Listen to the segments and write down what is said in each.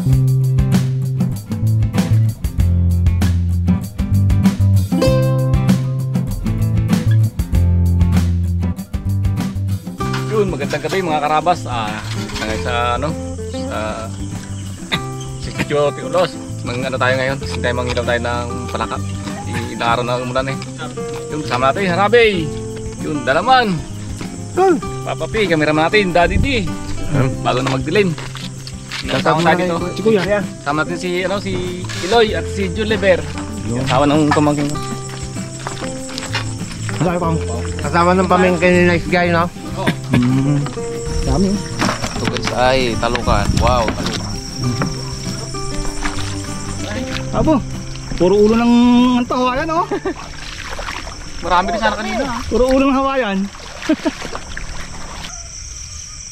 Yun, magandang gabi mga karabas. Ngayon sa Sitio Tiulos. Tayo ngayon. Kasi tayo mangilaw tayo ng palaka. Inaaraw na umulan eh. Yun, kasama natin, Harabe. Yun, Dalaman. Papa P, kameraman natin, Daddy D. Bago na magdilim. Kasama tayo dito. Si Kuya. Kasama natin si Iloy at si Julever. Kasama ng pamangkin ko. Kasama ng pamangkin ni nice guy, no? Dami. Tugan sa ay, talukan. Wow, talukan. Abo, puro ulo ng hawayan, oh. Marami din sana kanina. Puro ulo ng hawayan.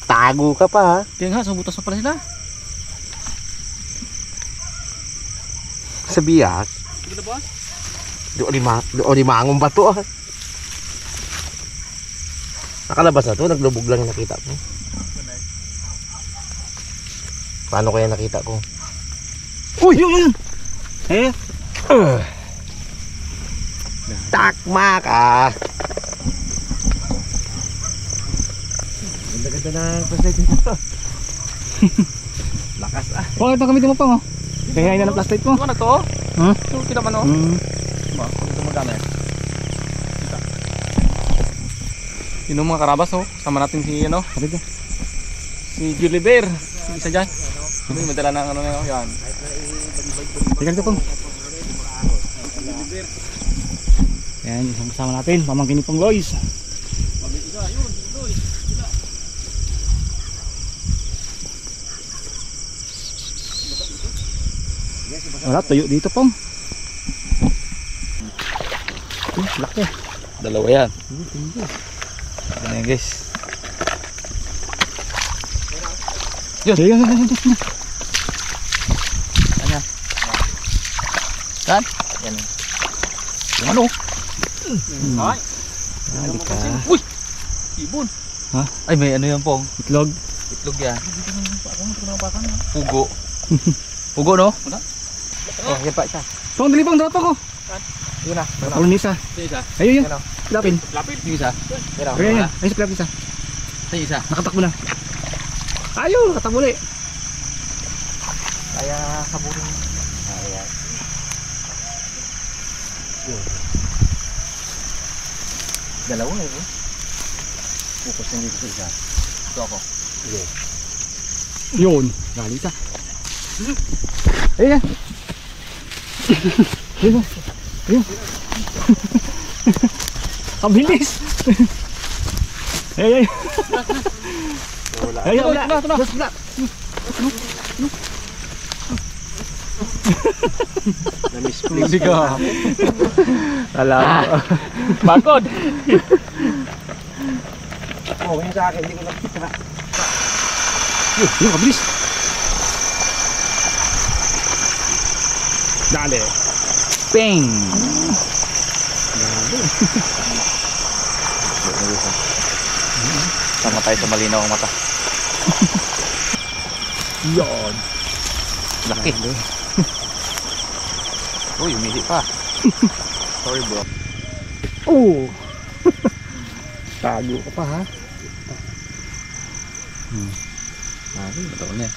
Tago ka pa, ha? Tingnan nga, sumutas na pala sila. Sa biyak. Doon limangong ba to, ah? Nakalabas na to, naglubog lang yung nakita ko. Paano kaya nakita ko? Uy, yun! Eh? Takma ka! Ganda-ganda na flashlight dito. Lakas ah. Huwag ito gamitin mo pa, oh. Kaya na ng flashlight mo. Ano to? Huh? Kita man, no? Ito magkano yan. Yun mga karabas, oh. Sama natin si, si Julever. Isa dyan. May madala ng ano na yan. Tingnan ito, pong. Yan, isang kasama natin. Pamangkin ni Pong Lois. Wala, tuyo dito, Pong. Laki. Dalawa yan. Ano yan, guys? Yun. Yan. Saan? Yan. Yung ano? Ay. Hindi ka. Uy! Ibon. Ha? Ay, may ano yan, Pong? Itlog. Itlog yan. Pugo. Pugo, no? Oh, yan pa siya. Pong, dali, Pong. Dapat ko. Yun na. Napalun isa. Ito isa. Ayun, yun. Yan o. Lapin. Lapit. Yung isa. Ayun, yan. Ayun, sa lapin isa. Ito yung isa. Nakatakbo na. Ayun, nakatakbo ulit. Kaya sabulin. Ayan. Dalawa eh. Focus na dito sa isa. Ito ako. Yun. Gali isa. Ayun yan. Ayun. Ayun. Kabilis. Ayun. Ayun. Wala. Wala. Na-misplace ka. Alam. Bakod. Oh, yun sa akin. Hindi ko nakita. Yun, kabilis. Dali. Ping. Sama tayo sa malinaw ang mata. Yun. Laki. Uy, umili pa. Sorry, bro. Oh. Tago ka pa, ha? Mataon na yan.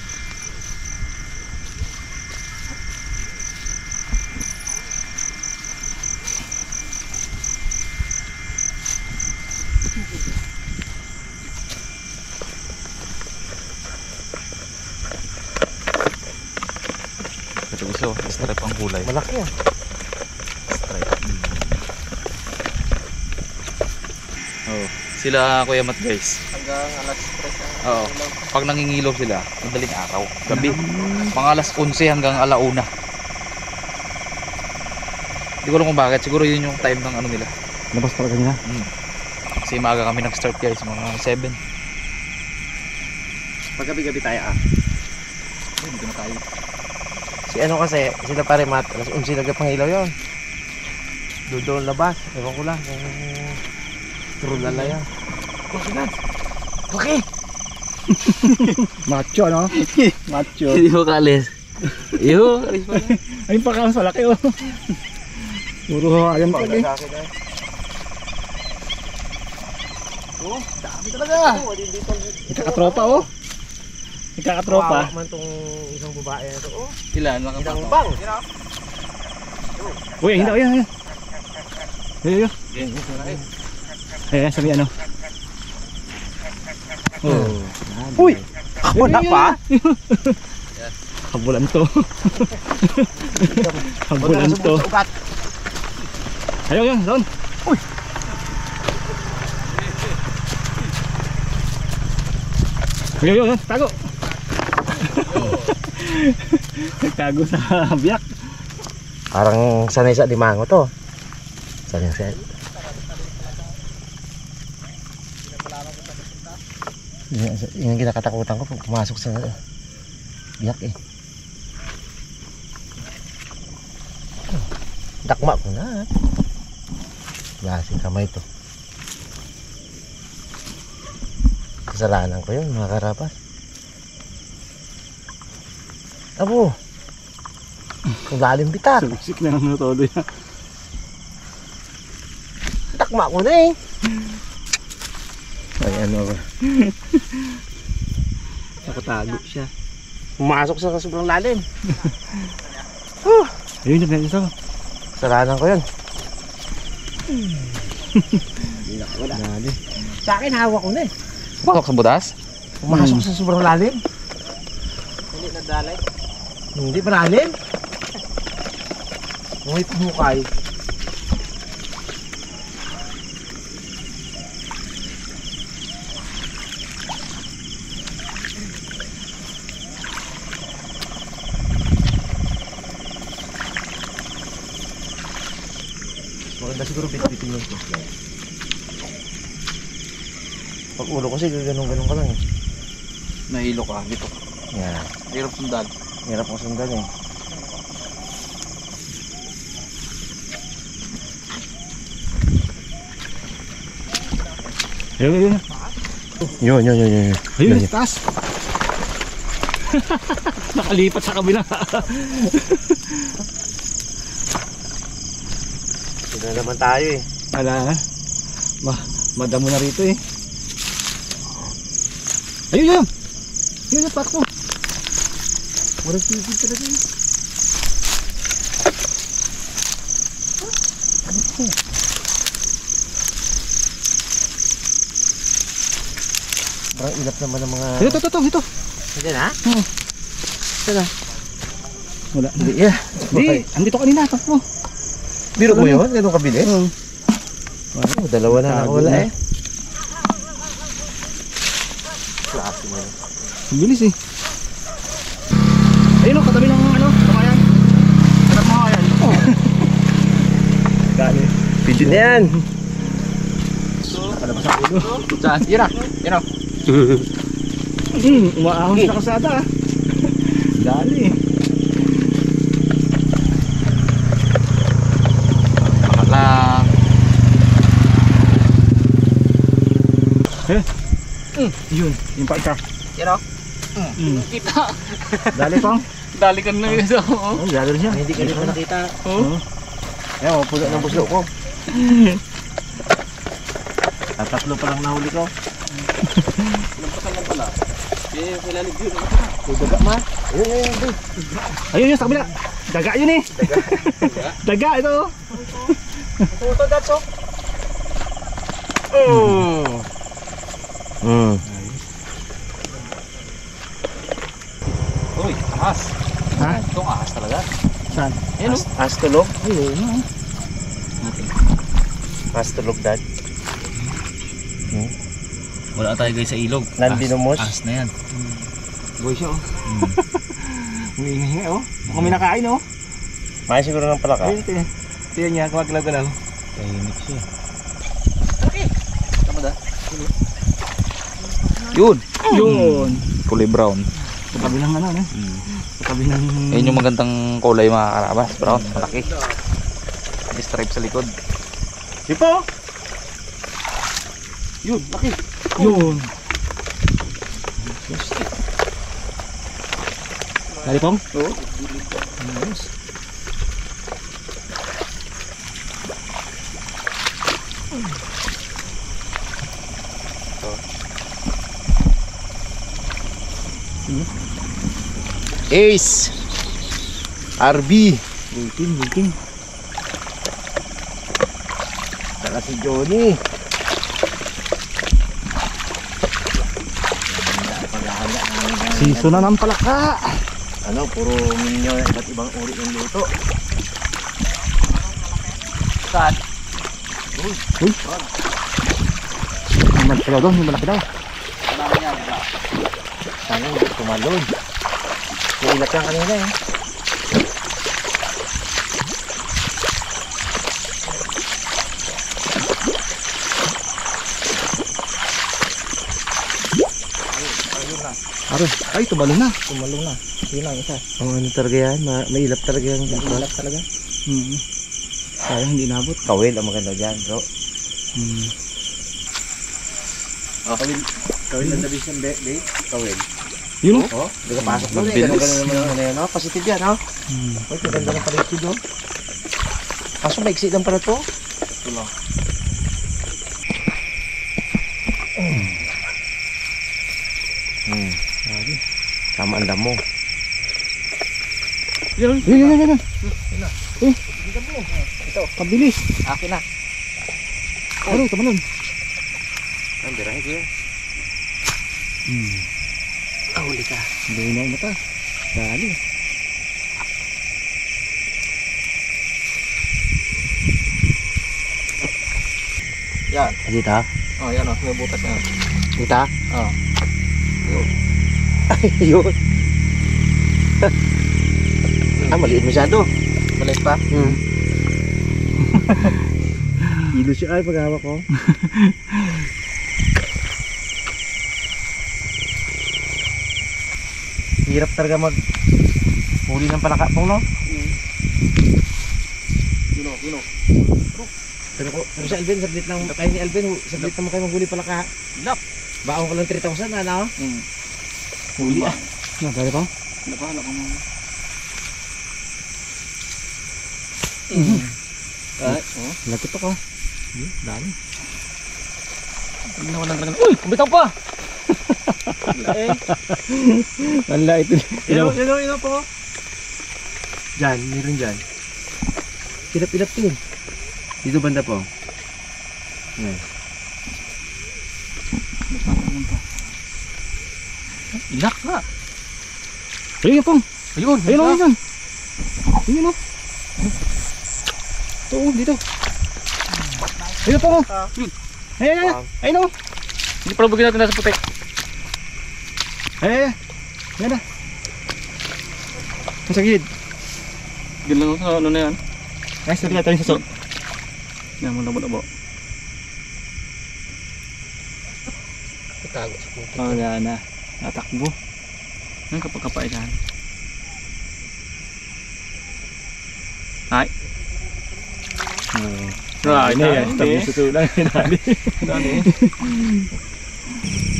Ito gusto, stripe ang kulay. Malaki ah. Stripe. Oh, sila Kuya Matt, guys. Hanggang alas 3. Oo. Pag nangingilaw sila, madaling araw, gabi. Mga alas 11 hanggang alauna. Hindi ko alam kung bakit. Siguro yun yung time ng ano nila. Labas talaga nila. Kasi maaga kami nag-start, guys. Mga 7. Pag gabi-gabi tayo ah. Hindi na tayo. Si ano kasi, sila pare Mat, alas 11 nagpangilaw yun. Doon labas, ewan ko lang kung true lalaya. Okay. Macho, no? Macho. Hindi mo kalis. Iyo, alis pa. Ayun pa ka, mas malaki oh. Puro ayan pa Wala eh. sa akin eh. Oh, dami talaga. Nagkakatropa oh. Nagkakatropa. Kawawa man tong isang babae na to. Oh, Ilan mga ilang kapatid? bang. Uy, hindi, ayan, ayan. Ayan, ayan, sabi ano. Oh. Uy! Wala pa? Habulan to. Habulan to. Sa ugat. Ayun, ayun, doon. Uy! Ayun, ayun, tago. Nagtago sa biyak. Parang sanay sa limango to. Sanay sa... Yung kinakatakutan ko pag pumasok sa biyak eh. Dakma ko na. Lasing kamay to. Kasalanan ko yun mga karapas. Abo. Kung lalim bitak. Sumiksik na lang na todo yan. Dakma ko na eh. Ay, ano ba? Nakatago siya. Pumasok sa sobrang lalim. Ayun, yung isa. Kasalanan ko yun. Wala. Sa akin hawak ko na eh. Pasok sa butas? Pumasok sa sobrang lalim. Hindi nadalay. Hindi pa lalim. May pumukay. Maganda siguro bit-bitin yung to. Pag ulo kasi gaganong-ganong ka lang eh. Nahilo ka dito. Yan. Hirap sundan. Hirap mo sundan eh. Ayun, ayun. Yun. Ayun, sa taas. Nakalipat sa kabila. Ito na naman tayo eh. Wala. Madamo na rito eh. Ayun, ayun. Ayun, yung pato. Walang tigil talaga eh. Parang ilap naman ng mga... Ito. Hindi na? Oo. Ito na. Wala. Hindi, yeah. Hindi, andito kanina. Takbo. Biro mo yun? Ganun kabilis? Oo. Oh, dalawa na Tago nakawala na. eh. Klase mo yun. Ang bilis eh. Ayun o, katabi ng ano, kamayan. Harap mo kamayan. Dali. Pidyo na yan. Palabas ang ulo. Saan? Yun na. Yun na. Umaahon sa kasada ah. Dali. Bakit lang. Yun, yung pagka. Yun na. Kita. Dali pang. Dali ka na yun. Oo. Oh, dali rin siya. Hindi ka rin pa nakita. Oo. Ayan, puno ng buslo ko. Tatatlo pa lang nahuli ko. Lampasan lang pala. Eh, kailangan yun. Daga ma. Ayun. Ayun yun sa kabila. Daga yun eh. Daga ito oh. Puto datso. Uy, ahas. Ha? Itong ahas talaga. Saan? Ayun o. Astulog. Ayun. Astulog dad. Wala tayo guys sa ilog. Nandinumos. Ahas na yan. Boy siya oh. Humihinga oh. Mukhang may nakain oh. May siguro ng palaka. Ayun ito. Tiyan niya, kumagalaw-galaw. Tahimik siya. Tama da? Yun. Yun. Kulay brown. Sa tabi ng ano eh. Sa tabi ng... Ayun yung magandang kulay mga karabas. Brown, malaki. May stripe sa likod. Di po. Yun, laki. Yun. Dali pong? Oo. Ace. RB. Buting. Saka si Johnny. Siso na ng palaka. Ano, puro minyo, iba't ibang uri ng luto. Saan? Uy. Yung malaki daw doon, yung malaki daw. Sana hindi tumalon. Nailat yan kanina eh. Aray, ay tumalon na. Tumalon na. Yun lang isa. Ang ano talaga yan, mailap talaga yan. Mailap talaga. Sayang hindi nabot. Kawil ang maganda dyan, bro. Kawil ang nabi siyang be. Kawil. Yun. Oh, hindi ka pasok doon eh. Mabilis. Ganun naman ang ano yan, oh. Positive yan, oh. Uy, kaganda ng paligid, oh. Kaso maiksi lang pala to. Tulo. Tama ang damo. Yan. Ito. Pabilis. Akin na. Ano, tumalon. Ang birahe ko yan. Huli ka. Hindi na mata. Dali. Yan. Dito? Oh, yan oh. May butas na. Dito? Oh. Yun. Maliit masyado. Maliit pa? Hilo siya ay paghawak ko. Hirap talaga mag huli ng palakapong, no? Yun. Pero si Alvin, sablit lang kayo ni Alvin, sablit naman kayo maghuli palaka. Lap. Baon ko lang 3,000, ano? Huli ah. Dali pong. Napahala ko mo. Ay, oh. Laki to ka. Dali. Tingnan ko lang talaga. Uy! Bitaw pa! Wala ito. Yun po. Diyan, meron dyan. Pilap-pilap din. Dito banda po. Yan. Ilak na. Ayun pong. Ayun. Ayun. Ayun o. Ito o, dito. Ayun pong o. Ayun o. Hindi pala bugin natin nasa putek. Yan na. Nasa gilid. Yun lang sa ano na yan. Ay, sorry natin sa so. Yan, muna. Itago sa putik. Wala na. Natakbo. Yan kapag kapay dyan. Ay. Right, na yan. Tapos susulang.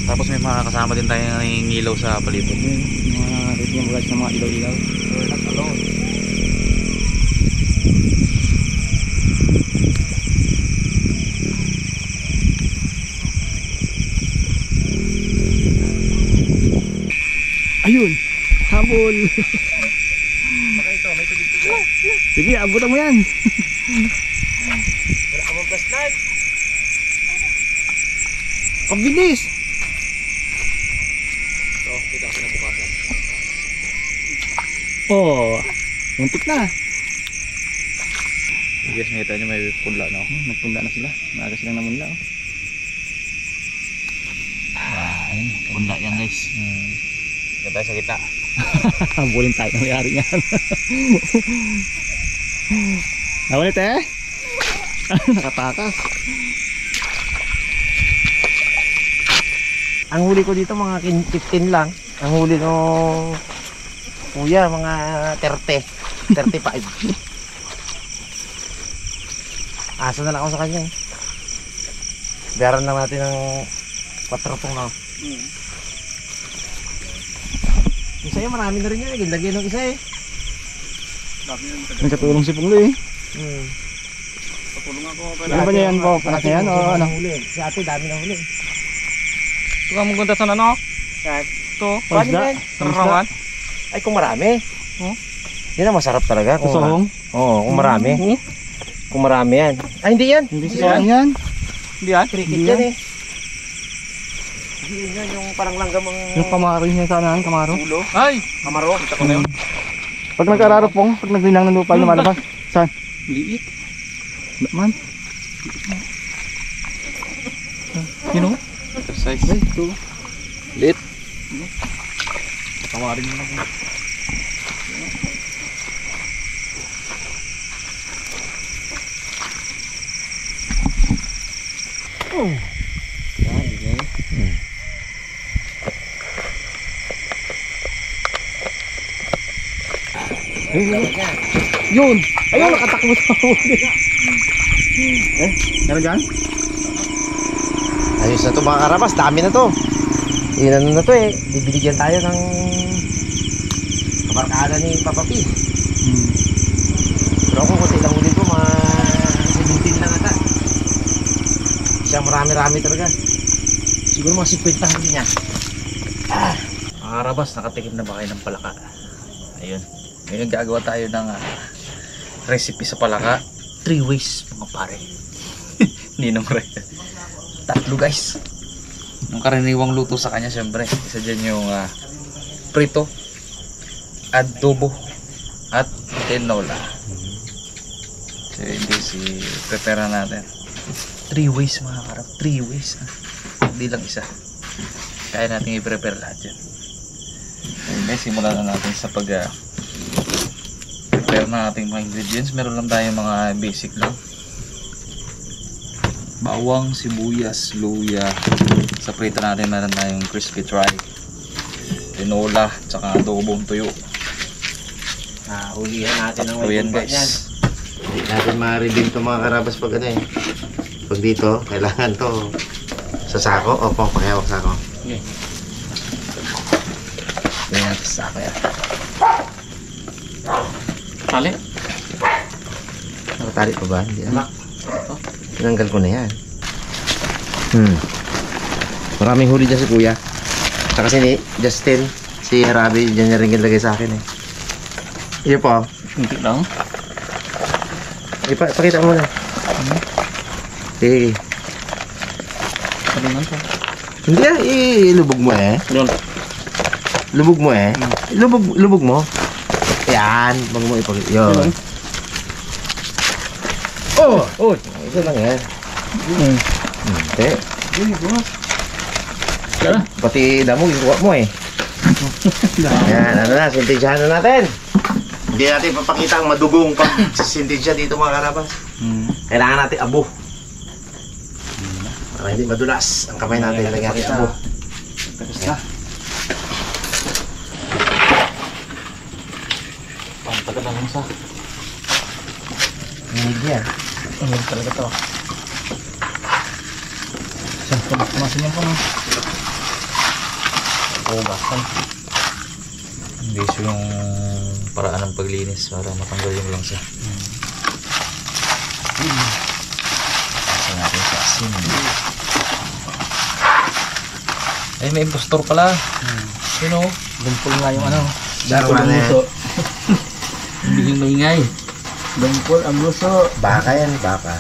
Tapos may mga kasama din tayo nangingilaw sa palibot. Mga ritmo guys na mga ilaw-ilaw. We're not alone. Ayun! Habol! Baka ito, may tubig dito. Sige, abutan mo yan! Wala ka mong flashlight. Pabilis! So, kita ko pinabukasan. Oh! Muntik na! Yes, nakita nyo may punla no? Nagpunda na sila. Maaga silang namunla. Ayun, punla yan guys. Dito tayo sa gitna. Habulin tayo ng mayari yan. Nawalit eh! Nakatakas. Ang huli ko dito mga 15 lang. Ang huli no kuya mga 30, 35. Asa na lang ako sa kanya eh. Bayaran lang natin ng 4 tong na. Yung sa'yo marami na rin yun eh. Lagyan ng isa eh. Nagkatulong si Pungli eh. Patulong ako. Ano ba niya yan po? Panak niya yan o ano? Si ate dami na huli. Ito ka mong ganda sa ano? Saan? Ito. Paano Isda? yan? Tarawan. Ay kung marami. Oh? Yan ang masarap talaga. Sa sohong? Oo, kung marami. Oh? Kung marami yan. Ay hindi yan. Hindi sa sohong yan. Hindi yan? Cricket Hindi yan yan. eh. Hindi yan yung parang langgam ang Yung kamaro niya sana, kamaro. ulo. Ay! Kamaro. Kita ko na yun. Pag nagkararo pong, pag naglinang ng lupa lumalabas. Saan? Liit. Man. Yun o? Exercise. Ay, ito. Liit. Tawarin mo na po. Yun! Ayun, nakatakbo sa huli. Meron dyan? Ayos na to mga karabas. Dami na to. Ilan na to eh. Bibigyan tayo ng kabarkada ni Papa P. Pero ako kunti lang huli ko. Mga 17 lang ata. Siya marami-rami talaga. Siguro mga 50 huli niya. Mga karabas, nakatikim na ba kayo ng palaka? Ayun. Ngayon gagawa tayo ng recipe sa palaka. 3 ways mga pare. Ninong re. 3 guys. Yung karaniwang luto sa kanya syempre. Isa dyan yung prito, adobo, at tinola. So this prepare natin. 3 ways mga karab. 3 ways. Hindi lang isa. Kaya natin i-prepare lahat yan. Okay guys, simulan na natin sa prepare na ating mga ingredients. Meron lang tayo mga basic lang. Bawang, sibuyas, luya. Sa prito natin meron tayong crispy try, tinola, tsaka adobong tuyo. Hulihan natin ang Tatlo yan white niyan. guys. Hindi natin ma-redeem to mga karabas pag ano eh. Pag dito, kailangan to sa sako o pang pakihawak sako. Okay. Ganyan natin sa sako yan. Tali. Nakatali pa ba? Hindi ah. Tinanggal ko na yan. Maraming huli dyan si kuya. Saka si Justin, si Harabi, dyan niya rin nilagay sa akin eh. Iyo po. Hindi lang. Ipakita mo na. Sige. Ano lang siya? Hindi ah, ilubog mo eh. Yun. Lubog mo eh. Lubog mo. Yan, wag mo ipakita. Yun. Oh! Uy! Ito lang yan. Hindi. Pati damo, ikuha mo eh. Yan, ano na, sintensyahan na natin. Hindi natin papakita ang madugong pag-sintensya dito mga karabas. Kailangan natin abo. Para hindi madulas ang kamay natin, lagyan natin abo. Tapos na. Pantagal lang sa. Hinig yan. Ano talaga to? Saan ko masin yan po no? Ugasan. Hindi siya yung paraan ng paglinis para matanggal yung langsa. Kasi natin sa asin. Ay, may impostor pala. Sino? Dumpol nga yung ano. Darwa na yan. Hindi yung maingay. Dumpol ang luso. Baka yan, baka.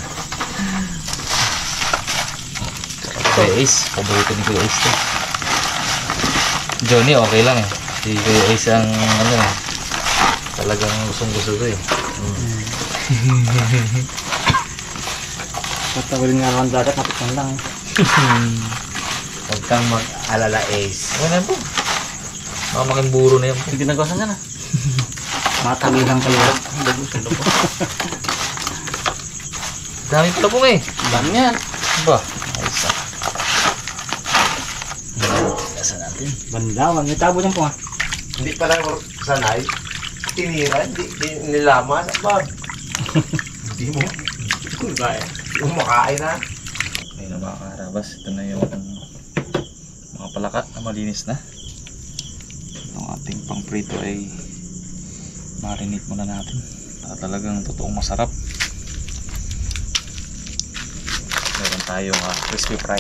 Kuya Ace, paborito ni Kuya Ace to. Johnny okay lang eh. Si Kuya Ace ang ano eh. Talagang gustong-gusto to eh. Tatawalin nga naman dagat, napitan lang. Huwag kang mag-alala, Ace. Ano na yan po? Baka making buro na yan po. Hindi nagawasan ka na. Matalilang kayo. Dami pala po eh. Dami yan. Ba? Ayos ah. Gasa natin. Bandawan. May tabo dyan po nga. Hindi pa lang sanay. Tinira, hindi nilamas. Abab. Hindi mo. Kumakain na. Ayun na mga karabas. Ito na yung mga palaka na malinis na. Itong ating pang prito ay marinate muna natin para talagang totoong masarap. Meron tayong crispy fry.